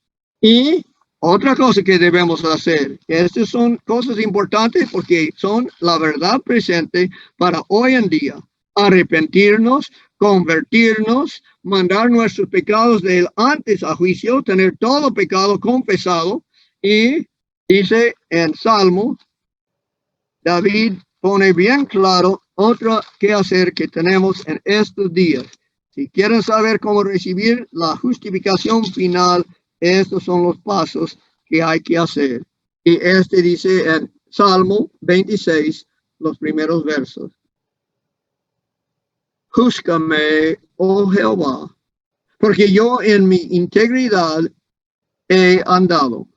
Speaker 1: Y otra cosa que debemos hacer, estas son cosas importantes porque son la verdad presente para hoy en día. Arrepentirnos, convertirnos, mandar nuestros pecados de antes a juicio, tener todo pecado confesado. Y dice en Salmo, David pone bien claro otra que hacer que tenemos en estos días. Si quieren saber cómo recibir la justificación final, estos son los pasos que hay que hacer. Y este dice en Salmo 26, los primeros versos. Júzgame, oh Jehová, porque yo en mi integridad he andado.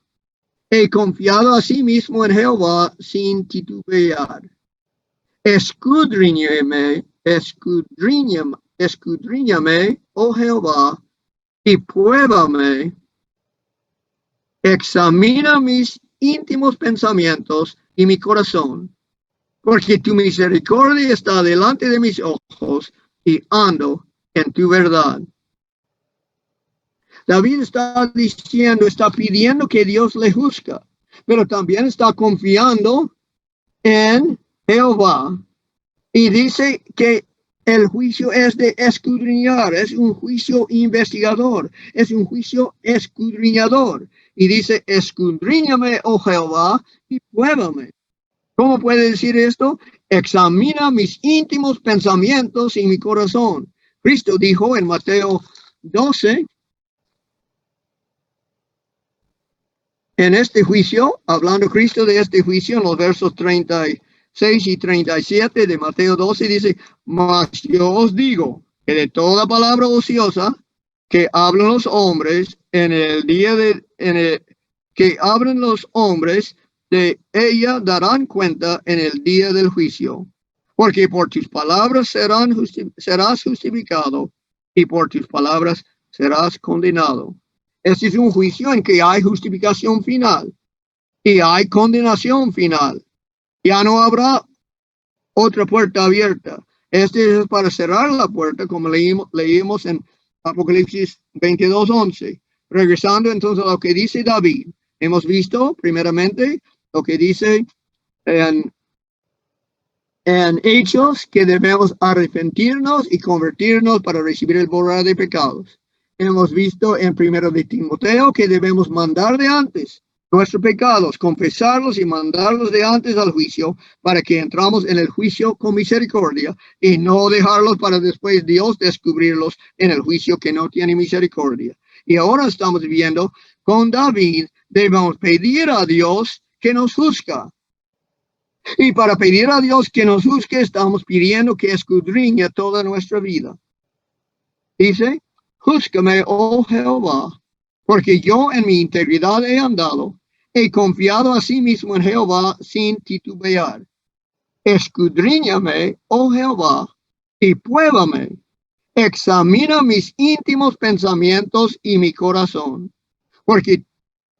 Speaker 1: He confiado a sí mismo en Jehová sin titubear. Escudriñame, oh Jehová, y pruébame. Examina mis íntimos pensamientos y mi corazón, porque tu misericordia está delante de mis ojos y ando en tu verdad. David está diciendo, está pidiendo que Dios le juzga, pero también está confiando en Jehová. Y dice que el juicio es de escudriñar, es un juicio investigador, es un juicio escudriñador. Y dice, escudriñame, oh Jehová, y pruébame. ¿Cómo puede decir esto? Examina mis íntimos pensamientos y mi corazón. Cristo dijo en Mateo 12, en este juicio, hablando Cristo de este juicio, en los versos 36 y 37 de Mateo 12, dice, mas yo os digo que de toda palabra ociosa que hablan los hombres que hablan los hombres, de ella darán cuenta en el día del juicio. Porque por tus palabras serás justificado y por tus palabras serás condenado. Este es un juicio en que hay justificación final y hay condenación final. Ya no habrá otra puerta abierta. Este es para cerrar la puerta, como leímos en Apocalipsis 22:11. Regresando entonces a lo que dice David. Hemos visto primeramente lo que dice en Hechos, que debemos arrepentirnos y convertirnos para recibir el borrar de pecados. Hemos visto en 1 de Timoteo que debemos mandar de antes nuestros pecados, confesarlos y mandarlos de antes al juicio para que entramos en el juicio con misericordia y no dejarlos para después Dios descubrirlos en el juicio que no tiene misericordia. Y ahora estamos viendo con David, debemos pedir a Dios que nos juzga. Y para pedir a Dios que nos juzgue, estamos pidiendo que escudriñe toda nuestra vida. Dice, júzgame, oh Jehová, porque yo en mi integridad he andado, he confiado a sí mismo en Jehová sin titubear. Escudriñame, oh Jehová, y pruébame. Examina mis íntimos pensamientos y mi corazón, porque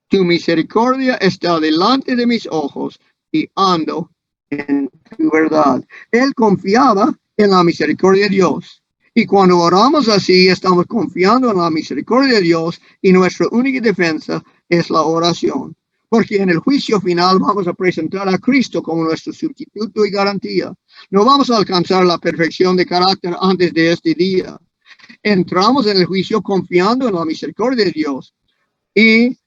Speaker 1: tu misericordia está delante de mis ojos y ando en tu verdad. Él confiaba en la misericordia de Dios. Y cuando oramos así, estamos confiando en la misericordia de Dios y nuestra única defensa es la oración. Porque en el juicio final vamos a presentar a Cristo como nuestro sustituto y garantía. No vamos a alcanzar la perfección de carácter antes de este día. Entramos en el juicio confiando en la misericordia de Dios y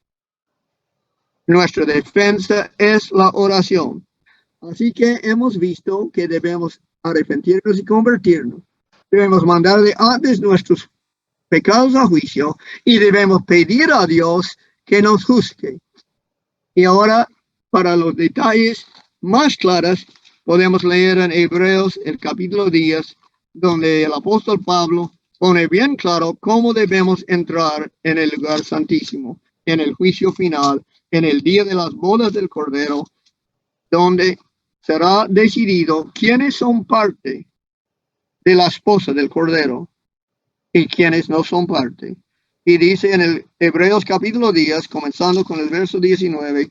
Speaker 1: nuestra defensa es la oración. Así que hemos visto que debemos arrepentirnos y convertirnos. Debemos mandar de antes nuestros pecados a juicio y debemos pedir a Dios que nos juzgue. Y ahora, para los detalles más claros, podemos leer en Hebreos el capítulo 10, donde el apóstol Pablo pone bien claro cómo debemos entrar en el lugar santísimo, en el juicio final, en el día de las bodas del Cordero, donde será decidido quiénes son parte de la esposa del Cordero y quienes no son parte. Y dice en el Hebreos capítulo 10, comenzando con el verso 19,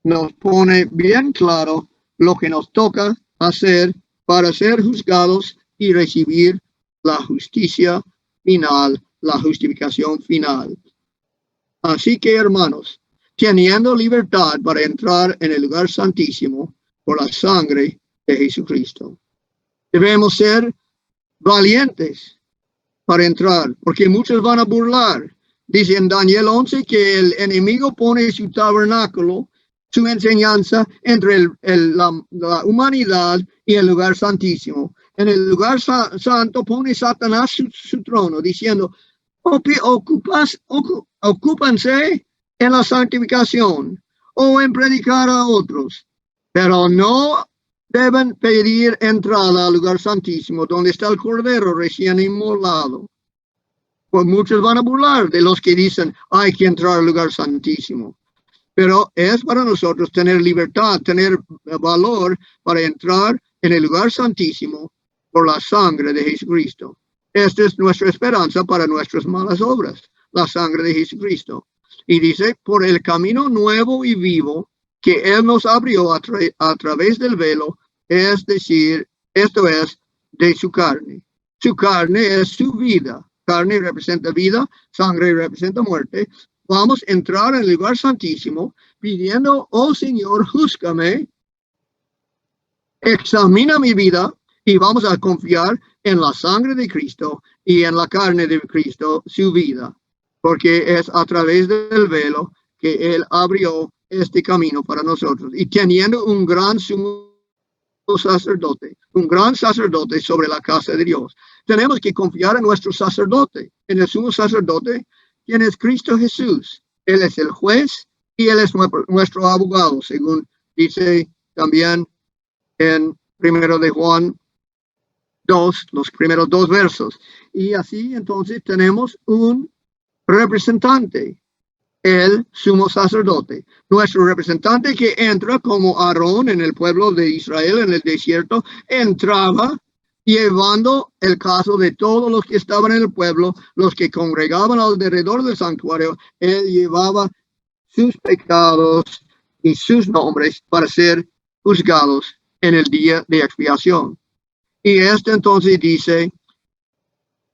Speaker 1: nos pone bien claro lo que nos toca hacer para ser juzgados y recibir la justicia final, la justificación final. Así que, hermanos, teniendo libertad para entrar en el lugar santísimo por la sangre de Jesucristo, debemos ser valientes para entrar, porque muchos van a burlar. Dice en Daniel 11 que el enemigo pone su tabernáculo, su enseñanza entre la humanidad y el lugar santísimo. En el lugar santo pone Satanás su trono, diciendo, ocúpanse en la santificación o en predicar a otros, pero no deben pedir entrada al lugar santísimo, donde está el Cordero recién inmolado. Pues muchos van a burlar de los que dicen, hay que entrar al lugar santísimo. Pero es para nosotros tener libertad, tener valor para entrar en el lugar santísimo por la sangre de Jesucristo. Esta es nuestra esperanza para nuestras malas obras, la sangre de Jesucristo. Y dice, por el camino nuevo y vivo que Él nos abrió a través del velo, es decir, esto es de su carne. Su carne es su vida. Carne representa vida, sangre representa muerte. Vamos a entrar en el lugar santísimo pidiendo, oh Señor, júzgame, examina mi vida y vamos a confiar en la sangre de Cristo y en la carne de Cristo, su vida, porque es a través del velo que Él abrió este camino para nosotros. Y teniendo un gran sumo sacerdote, un gran sacerdote sobre la casa de Dios, tenemos que confiar en nuestro sacerdote, en el sumo sacerdote, quien es Cristo Jesús. Él es el juez y Él es nuestro abogado, según dice también en 1 de Juan 2, los primeros 2 versos. Y así entonces tenemos un representante, el sumo sacerdote, nuestro representante que entra como Aarón en el pueblo de Israel en el desierto, entraba llevando el caso de todos los que estaban en el pueblo, los que congregaban alrededor del santuario. Él llevaba sus pecados y sus nombres para ser juzgados en el día de expiación. Y entonces dice,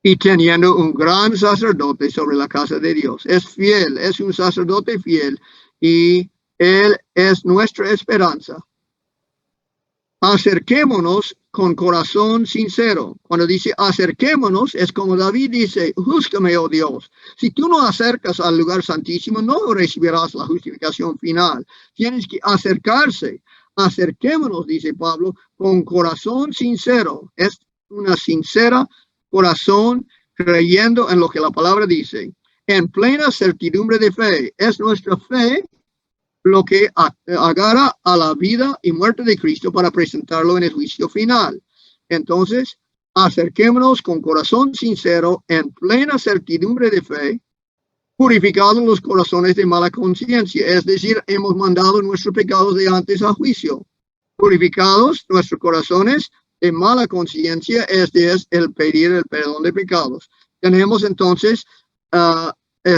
Speaker 1: y teniendo un gran sacerdote sobre la casa de Dios. Es fiel, es un sacerdote fiel y Él es nuestra esperanza. Acerquémonos con corazón sincero. Cuando dice acerquémonos, es como David dice, júzgame, oh Dios. Si tú no acercas al lugar santísimo, no recibirás la justificación final. Tienes que acercarse. Acerquémonos, dice Pablo, con corazón sincero. Es una sincera corazón creyendo en lo que la palabra dice. En plena certidumbre de fe. Es nuestra fe lo que agarra a la vida y muerte de Cristo para presentarlo en el juicio final. Entonces, acerquémonos con corazón sincero, en plena certidumbre de fe, purificados los corazones de mala conciencia, es decir, hemos mandado nuestros pecados de antes a juicio. Purificados nuestros corazones de mala conciencia, este es el pedir el perdón de pecados. Tenemos entonces,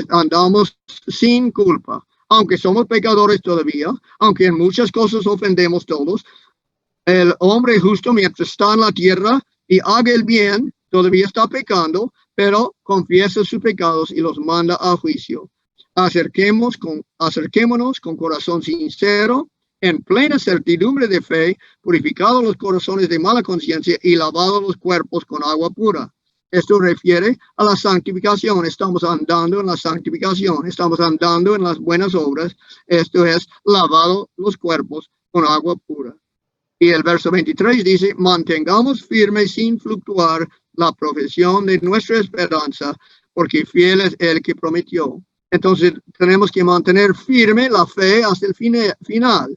Speaker 1: andamos sin culpa. Aunque somos pecadores todavía, aunque en muchas cosas ofendemos todos, el hombre justo mientras está en la tierra y haga el bien, todavía está pecando, pero confiesa sus pecados y los manda a juicio. Acerquémonos con corazón sincero, en plena certidumbre de fe, purificados los corazones de mala conciencia y lavados los cuerpos con agua pura. Esto refiere a la santificación. Estamos andando en la santificación, estamos andando en las buenas obras. Esto es lavado los cuerpos con agua pura. Y el verso 23 dice, mantengamos firme sin fluctuar la profesión de nuestra esperanza, porque fiel es el que prometió. Entonces tenemos que mantener firme la fe hasta el final.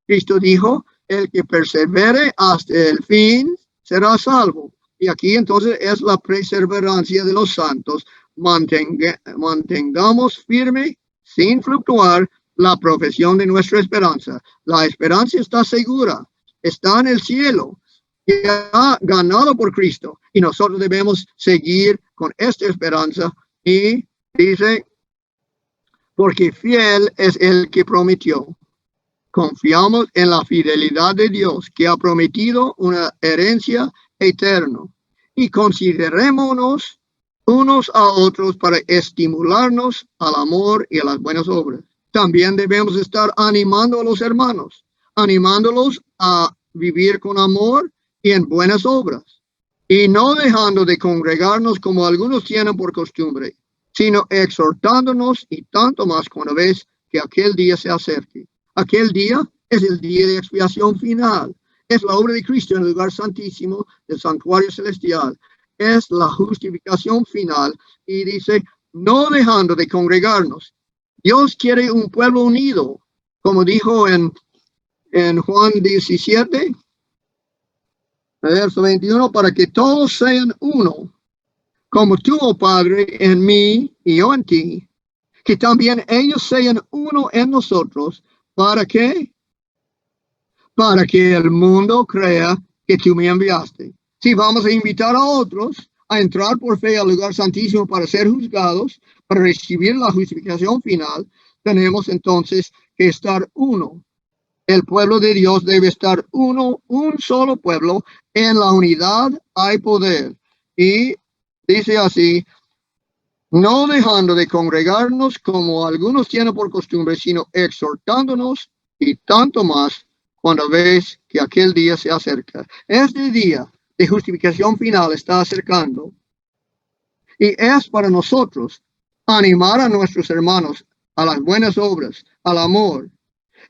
Speaker 1: Cristo dijo, el que persevere hasta el fin será salvo. Y aquí entonces es la perseverancia de los santos. Mantengamos firme sin fluctuar la profesión de nuestra esperanza. La esperanza está segura, está en el cielo, ya ganado por Cristo. Y nosotros debemos seguir con esta esperanza. Y dice, porque fiel es el que prometió. Confiamos en la fidelidad de Dios, que ha prometido una herencia eterna. Y considerémonos unos a otros para estimularnos al amor y a las buenas obras. También debemos estar animando a los hermanos, animándolos a vivir con amor y en buenas obras, y no dejando de congregarnos como algunos tienen por costumbre, sino exhortándonos, y tanto más cuando ves que aquel día se acerque. Aquel día es el día de expiación final. Es la obra de Cristo en el lugar santísimo del santuario celestial. Es la justificación final. Y dice, no dejando de congregarnos. Dios quiere un pueblo unido, como dijo en Juan 17, verso 21, para que todos sean uno, como tú, oh Padre, en mí y yo en ti, que también ellos sean uno en nosotros. ¿Para qué? Para que el mundo crea que tú me enviaste. Si vamos a invitar a otros a entrar por fe al lugar santísimo para ser juzgados, para recibir la justificación final, tenemos entonces que estar uno. El pueblo de Dios debe estar uno, un solo pueblo. En la unidad hay poder. Y dice así, no dejando de congregarnos como algunos tienen por costumbre, sino exhortándonos, y tanto más cuando ves que aquel día se acerca. Este día de justificación final está acercando. Y es para nosotros animar a nuestros hermanos a las buenas obras, al amor.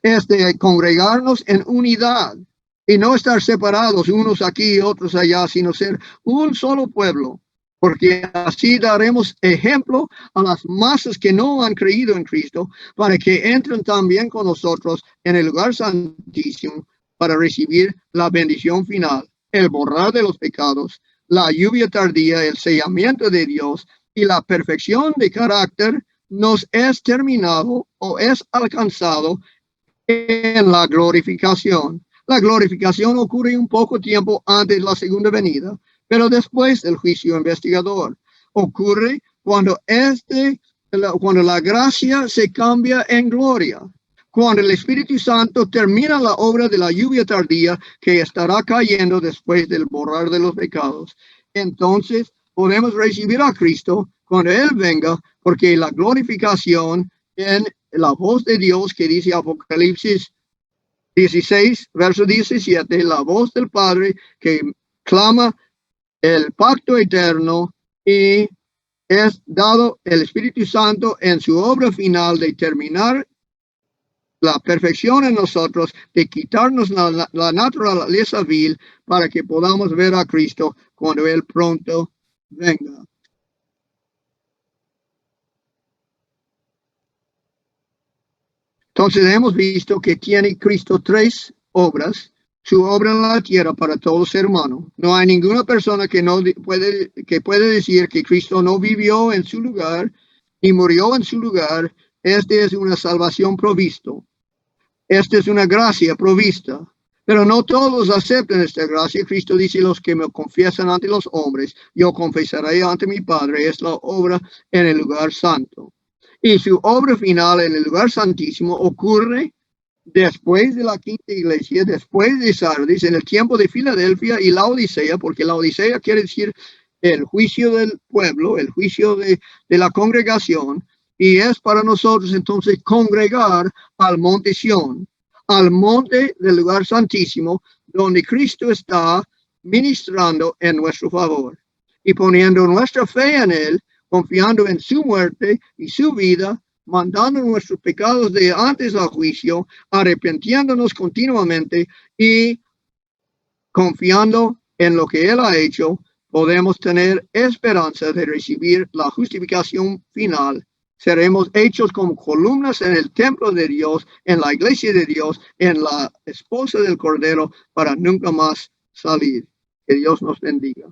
Speaker 1: Es de congregarnos en unidad y no estar separados unos aquí y otros allá, sino ser un solo pueblo. Porque así daremos ejemplo a las masas que no han creído en Cristo, para que entren también con nosotros en el lugar santísimo para recibir la bendición final, el borrar de los pecados, la lluvia tardía, el sellamiento de Dios y la perfección de carácter nos es terminado o es alcanzado en la glorificación. La glorificación ocurre un poco tiempo antes de la segunda venida, pero después del juicio investigador. Ocurre cuando la gracia se cambia en gloria, cuando el Espíritu Santo termina la obra de la lluvia tardía que estará cayendo después del borrar de los pecados. Entonces podemos recibir a Cristo cuando Él venga, porque la glorificación en la voz de Dios que dice Apocalipsis 16, verso 17, la voz del Padre que clama el pacto eterno, y es dado el Espíritu Santo en su obra final de terminar la perfección en nosotros, de quitarnos la naturaleza vil para que podamos ver a Cristo cuando Él pronto venga. Entonces hemos visto que tiene Cristo tres obras. Su obra en la tierra para todo ser humano. No hay ninguna persona que puede decir que Cristo no vivió en su lugar ni murió en su lugar. Esta es una salvación provisto. Esta es una gracia provista. Pero no todos aceptan esta gracia. Cristo dice, los que me confiesan ante los hombres, yo confesaré ante mi Padre. Es la obra en el lugar santo. Y su obra final en el lugar santísimo ocurre después de la quinta iglesia, después de Sardis, en el tiempo de Filadelfia y la Odisea, porque la Odisea quiere decir el juicio del pueblo, el juicio de la congregación, y es para nosotros entonces congregar al monte Sión, al monte del lugar santísimo, donde Cristo está ministrando en nuestro favor y poniendo nuestra fe en Él, confiando en su muerte y su vida, mandando nuestros pecados de antes del juicio, arrepintiéndonos continuamente y confiando en lo que Él ha hecho, podemos tener esperanza de recibir la justificación final. Seremos hechos como columnas en el templo de Dios, en la iglesia de Dios, en la esposa del Cordero, para nunca más salir. Que Dios nos bendiga.